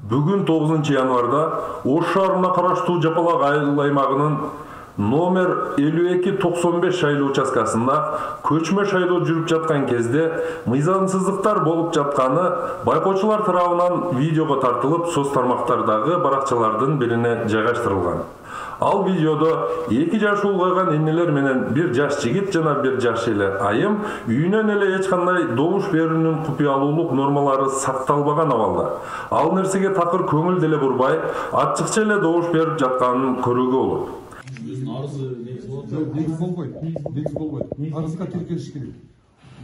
Бүгін 9 январда Ош шаарына караштуу Жапалак айыл аймагынын номер 5295 шайлоо участкасында көчмө шайлоо жүрүп жаткан кезде мыйзамсыздыктар болуп жатканы байкоочулар тарабынан видеого тартылып, соц тармактардагы баракчалардын бирине жайгаштырылган. Ал видеодо 2 жаш улгайган энелер менен 1 жаш жигит жана 1 жаш эле айым үйүнөн эле эч кандай добуш берүүнүн купуялуулук нормалары сакталбаган абалда. Ал нерсеге такыр көңүл деле бурбай, ачыкча эле добуш берип жатканын көрүүгө болот. Негиз болбойт. Арызга тиркелиш керек.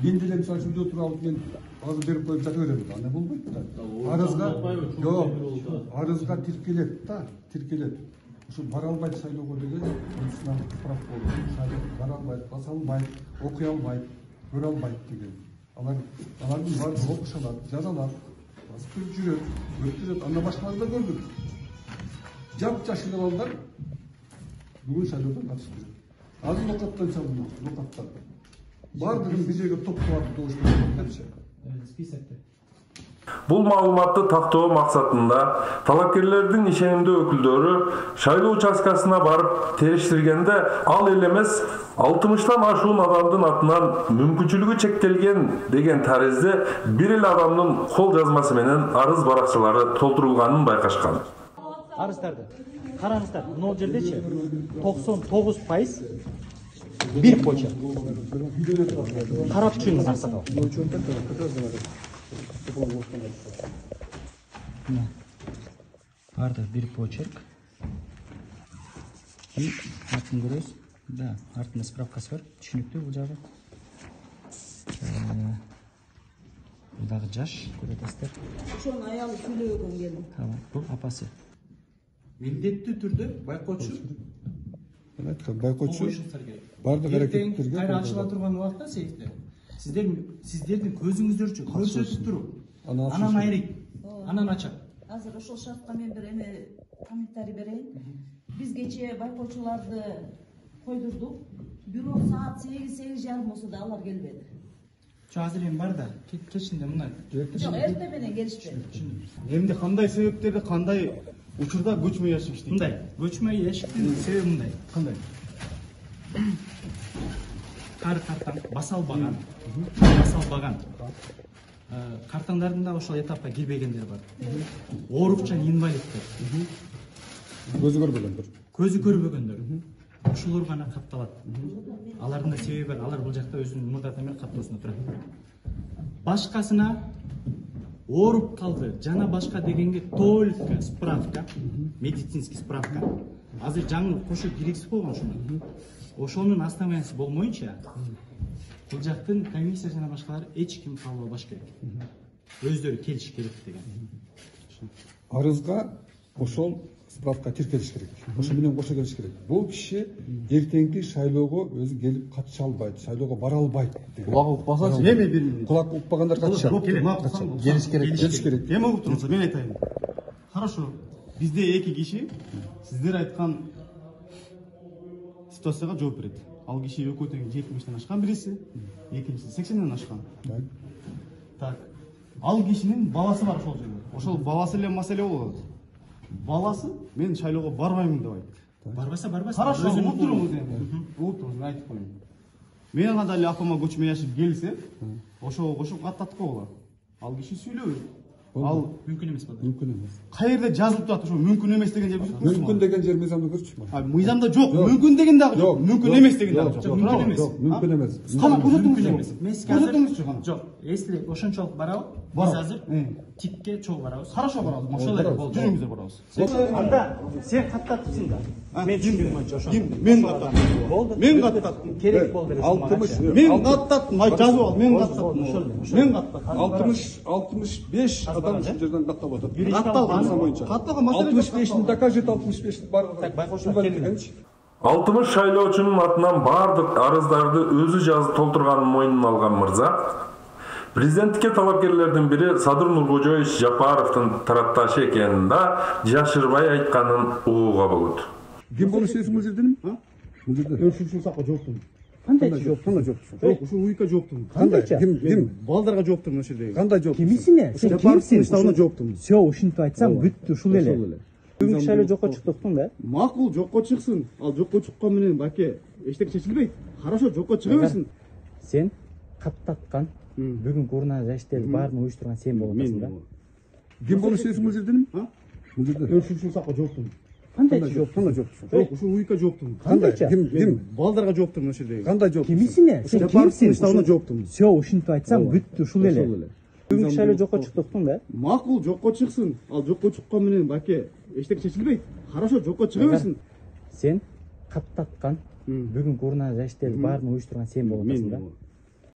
Мен деле мисалы үчүн үйдө туруп алып мен азыр берип коюп жата берем да. Андай болбойт да. Арызга тиркелет да, тиркелет. Ушу бара албайт шайлоого деген медициналык справка болду. Шайлоого бара албайт, баса албайт, окуй албайт, көрө албайт деген. Алардын баардыгы окушалат, жазалат, басып жүрөт, өткөрөт. Анда башкаларды да көрдүк. Жап-жаш эле балдар бүгүн шайлоодон катышып жүрөт. Азыр локаттан чалынды, локаттан. Баардыгын бир жерге топтоп добуш беришет. Списокто. Бул маалыматты тактоо максатында талапкерлердин ишенимдүү өкүлдөрү шайлоо участкасына барып териштиргенде ал эл эмес 60тан ашуун адамдын атынан мүмкүнчүлүгү чектелген деген таризде бир эле адамдын кол жазмасы менен арыз баракчалары толтурулганын байкашкан. Арыздарды караңыздар, мына жердечи 99% бир почерк. Карап чыгыңыз аксакал. Бардык бир почерк. И артын көрөбүз. Да, артында справкасы бар. Түшүнүктүү бул жагы. Бул дагы жаш, көрө атасыздар. Ошонун аялы сүйлөгөн келди. Тамам, бул апасы. Милдеттүү түрдө байкоочу Байкоочу бардык аракеттерге кайра ачыла турган убакта сейфте сиздердин көзүңүздөрчү көрсөтүп туруп, анан айрыйт, анан ачат. Азыр ошол шартка мен бир эме комментарий берейин. Биз кечээ байкоочуларды койдурдук. Бирок саат 8:30 болсо да алар келбеди. Азыр эми бар да, кечинде мына. Жок, эрте менен келишти. Эмне кандай себептерде, кандай учурда көчмө яшик иштейт? Мындай, көчмө яшиктин себеби мындай. Кандай? Картаң баса албаган. Картаңдардын да ошол этапка кирбегендер бар. Оорукчан инвалидтер. көзү көрбөгөндөр. Көзү көрбөгөндөр. Ошолор гана катталат. Алардын да себеби бар. Алар бул жакта өзүнүн мурдаты менен каттоосунда турат. Башкасына ооруп калды жана башка дегенге только справка, медицинский справка. Азыр жаңы кошо киргизип койгон ошону. Ошонун основаниясы болмойнча бул жактын комиссия жана башкалар эч ким кабыл албаш керек. Өздөрү келиш керек деген. Арызга ошол справка тиркелиш керек. Ошо менен кошо келиш керек. Бул киши эртеңки шайлоого өзү келип катыша албайт, шайлоого бара албайт. Кулак укпасачы? Эме бир кулак укпагандар катышат. Келиш керек. Эме угуп туруңуздар, мен айтайын. Хорошо. Бизде 2 киши сиздер айткан ситуацияга жооп берет. Ал киши экөө тең 70тен ашкан бириси, экинчиси 80ден ашкан. Так. Ал кишинин баласы бар ошол жерде. Ошол баласы эле маселе болот. Баласы мен шайлоого барбаймын деп айтты. Барбаса. Хорошо, угуп туруңуз эми. Угуп туруңуз, мен айтып коеюн. Мен кандай эле апама көчмө яшып келсе, ошого кошуп каттаткы болот. Ал киши сүйлөбөйт. Ал мүмкүн эмес болду. Мүмкүн эмес. Каерде жазылып турат ошо мүмкүн эмес деген жер көрсөтүп турсуңбу? Мүмкүн деген жер мыйзамда көрчү. Мыйзамда жок, мүмкүн деген дагы жок, мүмкүн эмес деген дагы жок. Мүмкүн эмес. Кана көрсөтүңүз эмес. Көрсөтүңүзчү кана. Жок, эсилек ошончолук барабы? Биз азыр тикке чогуу барабыз. Хорошо барабыз. Ошол эле болду. Жүрүңүздөр барабыз. Анда сен каттатыпсың да. Мен түшүндүм мынча ошо. Мен каттаттым. Болду. Мен каттаттым. Керек болду. 60 Мен каттаттым. Жазып ал, мен каттаттым. Мен каттаттым. 65 адам ушул жерден каттап атат. Катталган боюнча. Катталган маселе 65-ин докажет, 65 бардыгы. 60 шайлоочунун атынан бардык арыздарды өзү жазып толтурганын мойнуна алган мырза президенттикке талапкерлердин бири Садыр Нуркожоевич Жапаровдун тарапташы экенин да жашырбай айтканын угууга болот. Ким болушу керек бул жерден? Бул жерде. Ушул сакка жооптун. Кандайчы жок? Кандай жок? Жок, ушул уйка жоктум. Кандайчы? Ким? Балдарга жоктум ошол жерде. Кандай жок? Кимисине? Сен кимсиң? Штабына жоктум. Все, ушинтип айтсам бүттү, ушул эле. Бүгүнкү шайлоо жокко чыктыктың да. Макул, жокко чыксын. Ал жокко чыккан менен баке эчтеке чечилбейт. Хорошо, жокко чыга берсин. Сен каттаткан бүгүнкү урна жаштарды баарын уюштурган сен болуп атасың да. Ким болуш иесиң бул жерде? А? Бул жерде. Ушул сакка жоктум. Кандайчы жок? Кандай жок? Жок, ушул уйка жоктум. Кандайчы? Ким? Балдарга жоктум ошол жерде. Кандай жок? Кимисине? Сен кимсиң? Штабына жоктум. Все, ушинтип айтсам бүттү, ушул эле. Бүгүнкү шайлоо жокко чыктыктың да. Макул, жокко чыксын. Ал жокко чыккан менен баке эчтеке чечилбейт. Хорошо, жокко чыга берсин. Сен каттаткан бүгүнкү урна жаштарды баарын уюштурган сен болуп атасың да.